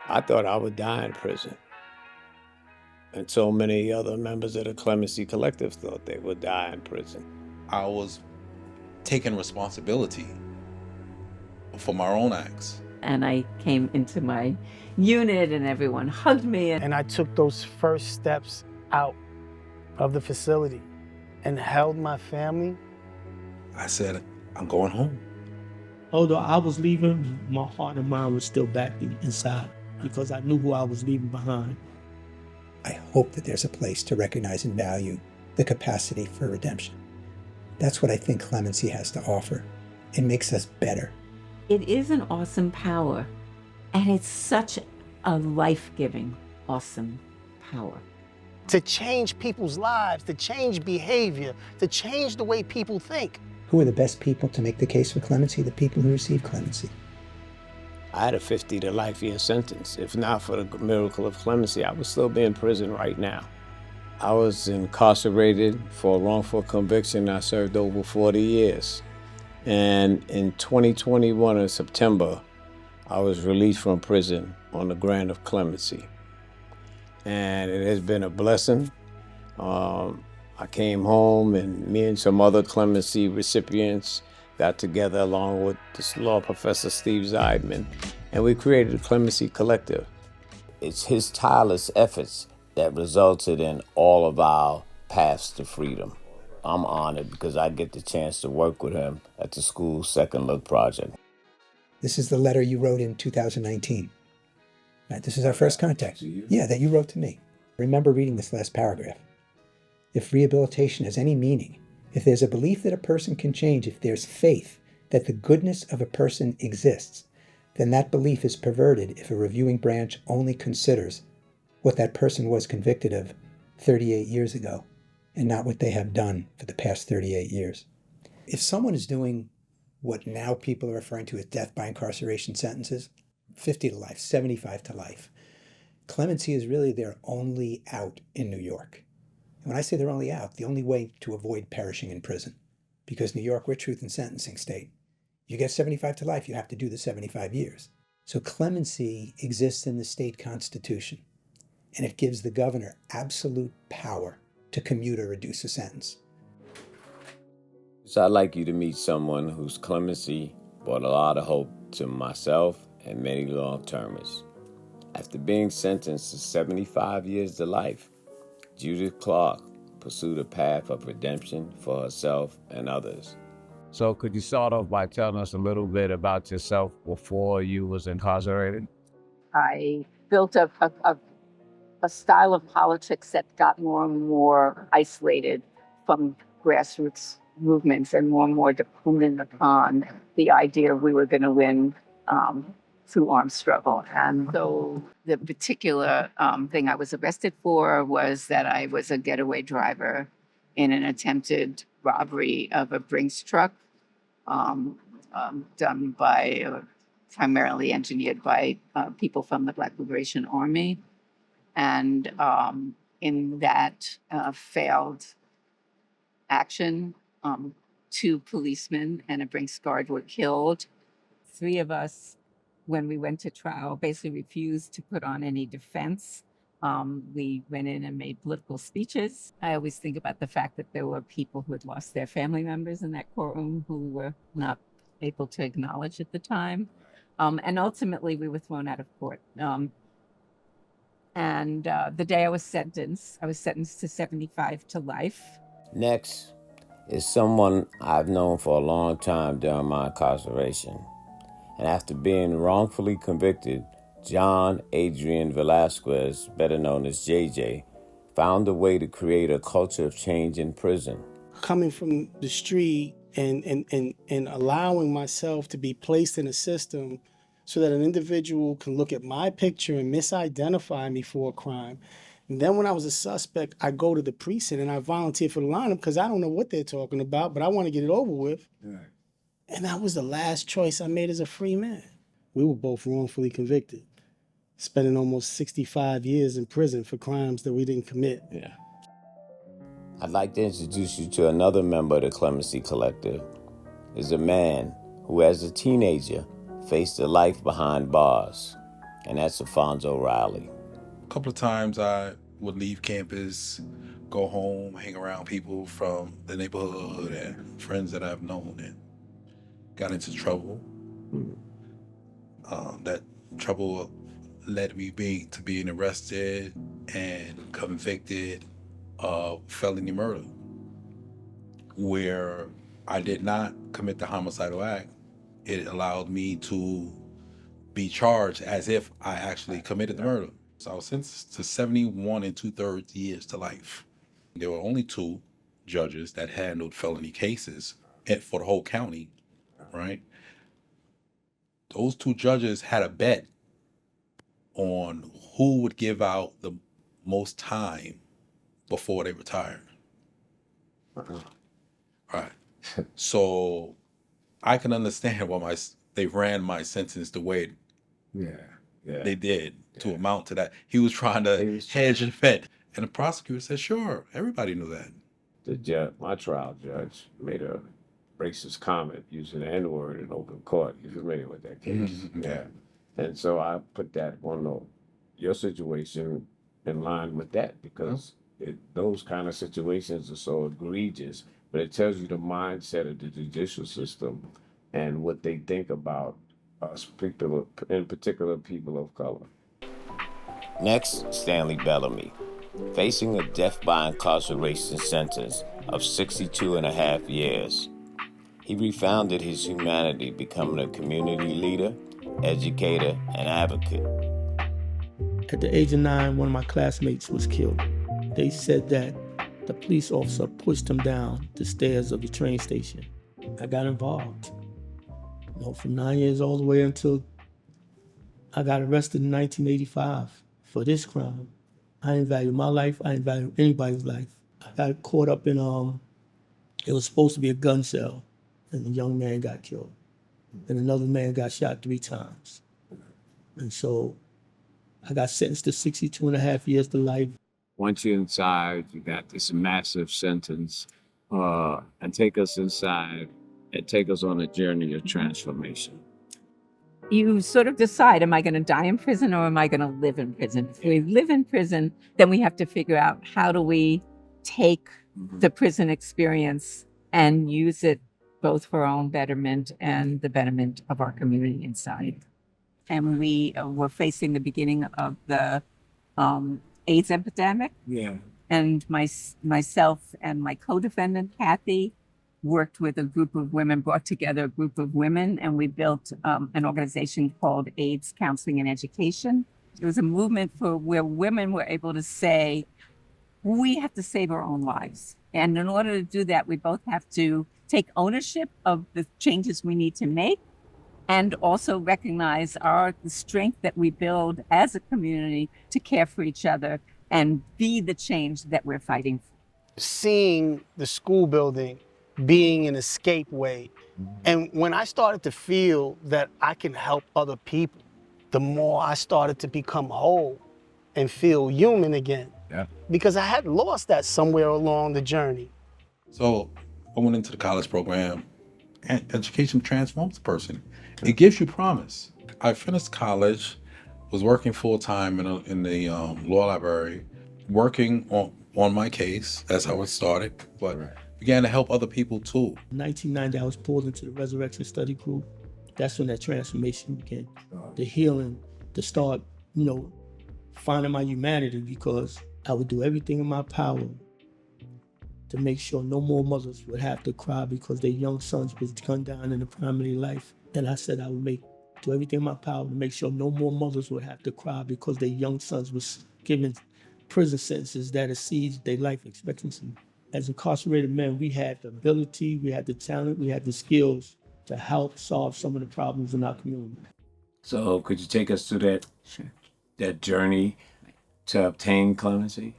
I thought I would die in prison. And so many other members of the Clemency Collective thought they would die in prison. I was taking responsibility for my own acts. And I came into my unit and everyone hugged me. And I took those first steps out of the facility and held my family. I said, I'm going home. Although I was leaving, my heart and mind was still back inside because I knew who I was leaving behind. I hope that there's a place to recognize and value the capacity for redemption. That's what I think clemency has to offer. It makes us better. It is an awesome power, and it's such a life-giving, awesome power. To change people's lives, to change behavior, to change the way people think. Who are the best people to make the case for clemency? The people who receive clemency. I had a 50 to life year sentence. If not for the miracle of clemency, I would still be in prison right now. I was incarcerated for a wrongful conviction. I served over 40 years. And in 2021 in September, I was released from prison on the grant of clemency. And it has been a blessing. I came home and me and some other clemency recipients got together along with this law professor, Steve Zeidman, and we created the Clemency Collective. It's his tireless efforts that resulted in all of our paths to freedom. I'm honored because I get the chance to work with him at the school's Second Look project. This is the letter you wrote in 2019. Right, this is our first contact. Yeah, that you wrote to me. Remember reading this last paragraph. If rehabilitation has any meaning, if there's a belief that a person can change, if there's faith that the goodness of a person exists, then that belief is perverted if a reviewing branch only considers what that person was convicted of 38 years ago and not what they have done for the past 38 years. If someone is doing what now people are referring to as death by incarceration sentences, 50 to life, 75 to life, clemency is really their only out in New York. And when I say they're only out, the only way to avoid perishing in prison, because New York, we're truth in sentencing state. You get 75 to life, you have to do the 75 years. So clemency exists in the state constitution, and it gives the governor absolute power to commute or reduce a sentence. So I'd like you to meet someone whose clemency brought a lot of hope to myself and many long-termers. After being sentenced to 75 years to life, Judy Clark pursued a path of redemption for herself and others. So could you start off by telling us a little bit about yourself before you was incarcerated? I built a style of politics that got more and more isolated from grassroots movements and more dependent upon the idea we were going to win through armed struggle. And so the particular thing I was arrested for was that I was a getaway driver in an attempted robbery of a Brinks truck done by, primarily engineered by people from the Black Liberation Army. And in that failed action, 2 policemen and a Brinks guard were killed. 3 of us, when we went to trial, basically refused to put on any defense. We went in and made political speeches. I always think about the fact that there were people who had lost their family members in that courtroom who were not able to acknowledge at the time. And ultimately, we were thrown out of court. And the day I was sentenced to 75 to life. Next is someone I've known for a long time during my incarceration. And after being wrongfully convicted, Jon-Adrian Velazquez, better known as JJ, found a way to create a culture of change in prison. Coming from the street and allowing myself to be placed in a system so that an individual can look at my picture and misidentify me for a crime. And then when I was a suspect, I go to the precinct and I volunteer for the lineup because I don't know what they're talking about, but I want to get it over with. Right. And that was the last choice I made as a free man. We were both wrongfully convicted, spending almost 65 years in prison for crimes that we didn't commit. Yeah. I'd like to introduce you to another member of the Clemency Collective. Is a man who, as a teenager, faced a life behind bars. and that's Alfonzo Riley. A couple of times I would leave campus, go home, hang around people from the neighborhood and friends that I've known, and got into trouble. That trouble led me to being arrested and convicted of felony murder, where I did not commit the homicidal act. It allowed me to be charged as if I actually committed the murder. So I was sentenced to 71 and 2/3 years to life. There were only 2 judges that handled felony cases for the whole county, right? Those 2 judges had a bet on who would give out the most time before they retired. Right. So I can understand why they ran my sentence the way they did to amount to that. He was trying to hedge and bet. And the prosecutor said, sure, everybody knew that. My trial judge made a racist comment using the N-word in open court. You familiar with that case? Mm-hmm. Yeah. And so I put that on your situation in line with that, because those kind of situations are so egregious, but it tells you the mindset of the judicial system and what they think about us, in particular people of color. Next, Stanley Bellamy, facing a death by incarceration sentence of 62 and a half years. He refounded his humanity, becoming a community leader, educator, and advocate. At the age of 9, one of my classmates was killed. They said that the police officer pushed him down the stairs of the train station. I got involved. From 9 years all the way until I got arrested in 1985 for this crime. I didn't value my life. I didn't value anybody's life. I got caught up in, it was supposed to be a gun sale, and a young man got killed. And another man got shot 3 times. And so I got sentenced to 62 and a half years to life. Once you're inside, you got this massive sentence, and take us inside and take us on a journey of transformation. You sort of decide, am I going to die in prison or am I going to live in prison? If we live in prison, then we have to figure out, how do we take the prison experience and use it both for our own betterment and the betterment of our community inside. And we were facing the beginning of the AIDS epidemic. Yeah. And myself and my co-defendant, Kathy, worked with a group of women, brought together a group of women, and we built an organization called AIDS Counseling and Education. It was a movement where women were able to say, we have to save our own lives. And in order to do that, we both have to take ownership of the changes we need to make, and also recognize the strength that we build as a community to care for each other and be the change that we're fighting for. Seeing the school building being an escape way. And when I started to feel that I can help other people, the more I started to become whole and feel human again. Yeah. Because I had lost that somewhere along the journey. So I went into the college program, and education transforms a person. It gives you promise. I finished college, was working full-time in the law library, working on my case. That's how it started, but began to help other people too. In 1990, I was pulled into the resurrection study group. That's when that transformation began, the healing, to start, finding my humanity, because I would do everything in my power to make sure no more mothers would have to cry because their young sons was gunned down in the prime of their life. And I said I would do everything in my power to make sure no more mothers would have to cry because their young sons was given prison sentences that exceeds their life expectancy. As incarcerated men, we had the ability, we had the talent, we had the skills to help solve some of the problems in our community. So could you take us through that journey to obtain clemency?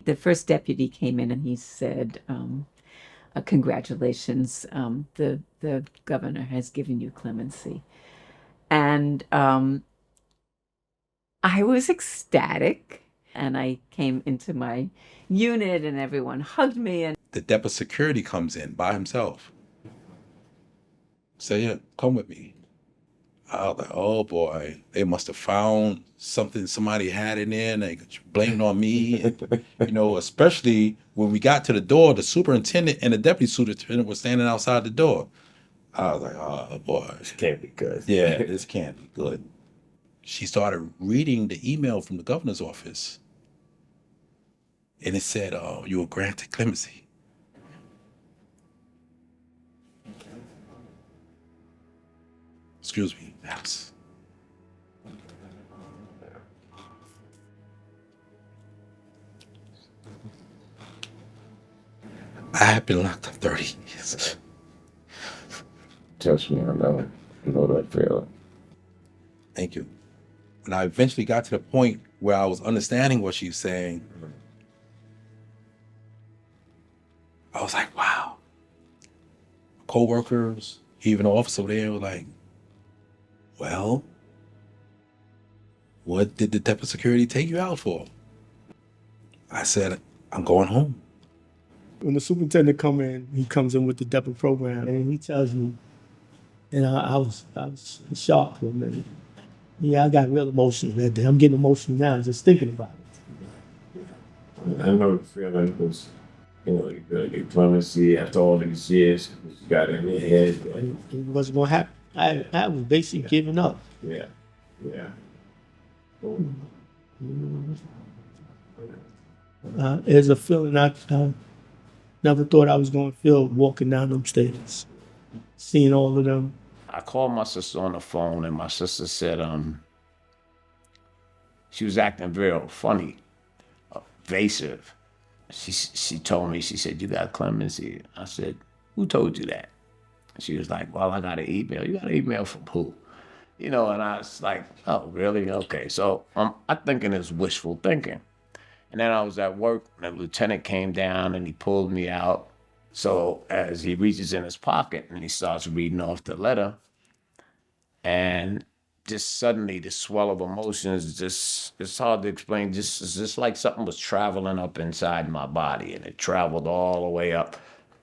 The first deputy came in and he said, congratulations, the governor has given you clemency. And I was ecstatic, and I came into my unit and everyone hugged me. And The depth of security comes in by himself. Say, yeah, come with me. I was like, oh boy, they must have found something somebody had in there and they blamed on me. And, you know, especially when we got to the door, the superintendent and the deputy superintendent were standing outside the door. I was like, oh boy. This can't be good. Yeah, this can't be good. She started reading the email from the governor's office. And it said, you were granted clemency. Excuse me, Alex. I have been locked up 30 years. Trust me, I know that feeling. Thank you. When I eventually got to the point where I was understanding what she was saying, I was like, wow. Co-workers, even the officer over there, were like, well, what did the deputy security take you out for? I said, I'm going home. When the superintendent he comes in with the DEPA program, and he tells me, and I was shocked for a minute. Yeah, I got real emotional that day. I'm getting emotional now just thinking about it. I know the feeling because, you know, you gotta get clemency after all these years. You got it in your head. It wasn't gonna happen. I was basically giving up. Yeah. There's a feeling I never thought I was gonna feel walking down them stairs, seeing all of them. I called my sister on the phone, and my sister said she was acting very funny, evasive. She told me, she said, you got clemency. I said, who told you that? She was like, well, I got an email. You got an email from who? You know, and I was like, oh, really? Okay. So I'm thinking it's wishful thinking. And then I was at work, and the lieutenant came down and he pulled me out. So as he reaches in his pocket and he starts reading off the letter, and just suddenly the swell of emotions, it's hard to explain. It's just like something was traveling up inside my body, and it traveled all the way up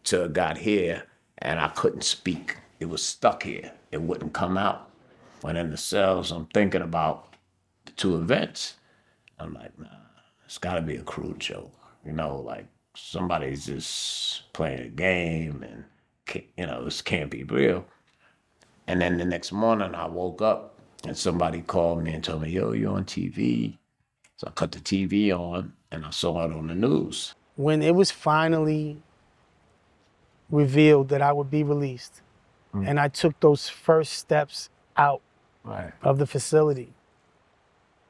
till it got here, and I couldn't speak. It was stuck here. It wouldn't come out. When in the cells, I'm thinking about the two events. I'm like, nah, it's gotta be a crude joke. You know, like somebody's just playing a game and, you know, this can't be real. And then the next morning I woke up and somebody called me and told me, yo, you're on TV. So I cut the TV on and I saw it on the news. When it was finally revealed that I would be released, and I took those first steps out of the facility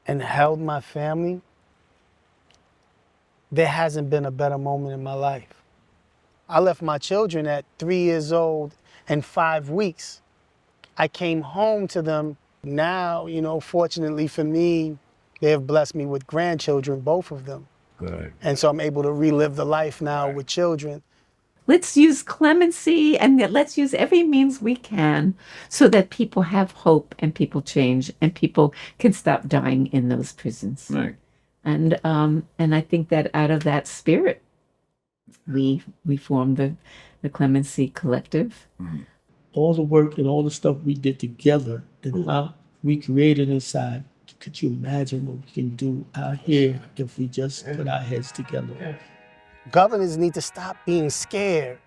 and held my family, there hasn't been a better moment in my life. I left my children at 3 years old and 5 weeks. I came home to them. Now, you know, fortunately for me, they have blessed me with grandchildren, both of them. Good. And so I'm able to relive the life now with children. Let's use clemency and let's use every means we can so that people have hope and people change and people can stop dying in those prisons. Right. And I think that out of that spirit, we formed the Clemency Collective. Mm-hmm. All the work and all the stuff we did together and how we created inside. Could you imagine what we can do out here if we just put our heads together? Governors need to stop being scared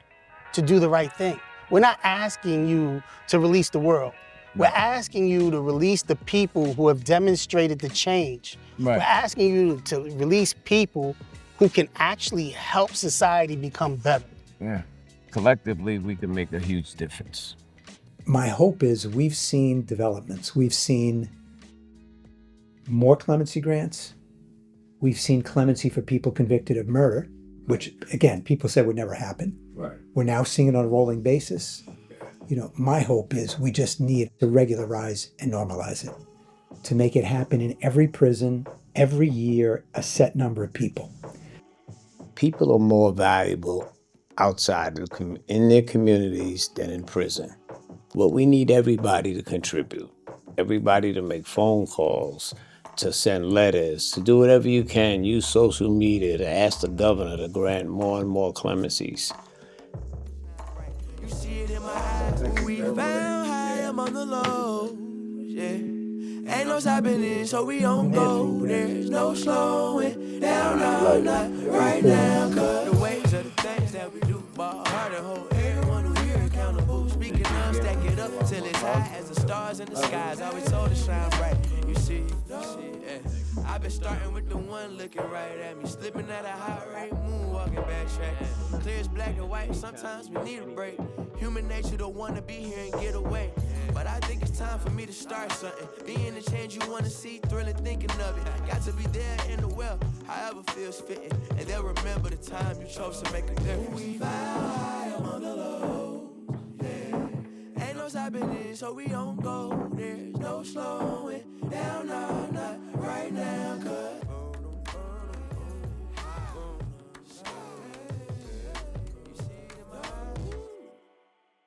to do the right thing. We're not asking you to release the world. We're asking you to release the people who have demonstrated the change. We're asking you to release people who can actually help society become better. Yeah. Collectively, we can make a huge difference. My hope is we've seen developments. We've seen more clemency grants. We've seen clemency for people convicted of murder, which, again, people said would never happen. Right. We're now seeing it on a rolling basis. You know, my hope is we just need to regularize and normalize it, to make it happen in every prison, every year, a set number of people. People are more valuable outside in their communities than in prison. Well, we need everybody to contribute, everybody to make phone calls, to send letters, to do whatever you can, use social media to ask the governor to grant more and more clemencies. You see it in my eyes. We found high among the low. yeah. Ain't no stopping, so we don't go. There's no slowing down, no, not right now. Cause the ways of the things that we do, ball hard to hold everyone who here accountable. Speaking of, stack it up till it's high as the stars in the skies. Always told to shine bright. You see, yeah. I've been starting with the one looking right at me, slipping at a high rate, moonwalking backtrack. Clear as black and white, sometimes we need a break. Human nature don't wanna be here and get away. But I think it's time for me to start something. Being the change you wanna see, thrilling thinking of it. Got to be there in the well, however feels fitting. And they'll remember the time you chose to make a difference. We fly high among the lows, yeah. Ain't no stopping, so we don't go. There's no slowing down, no, not right now, cause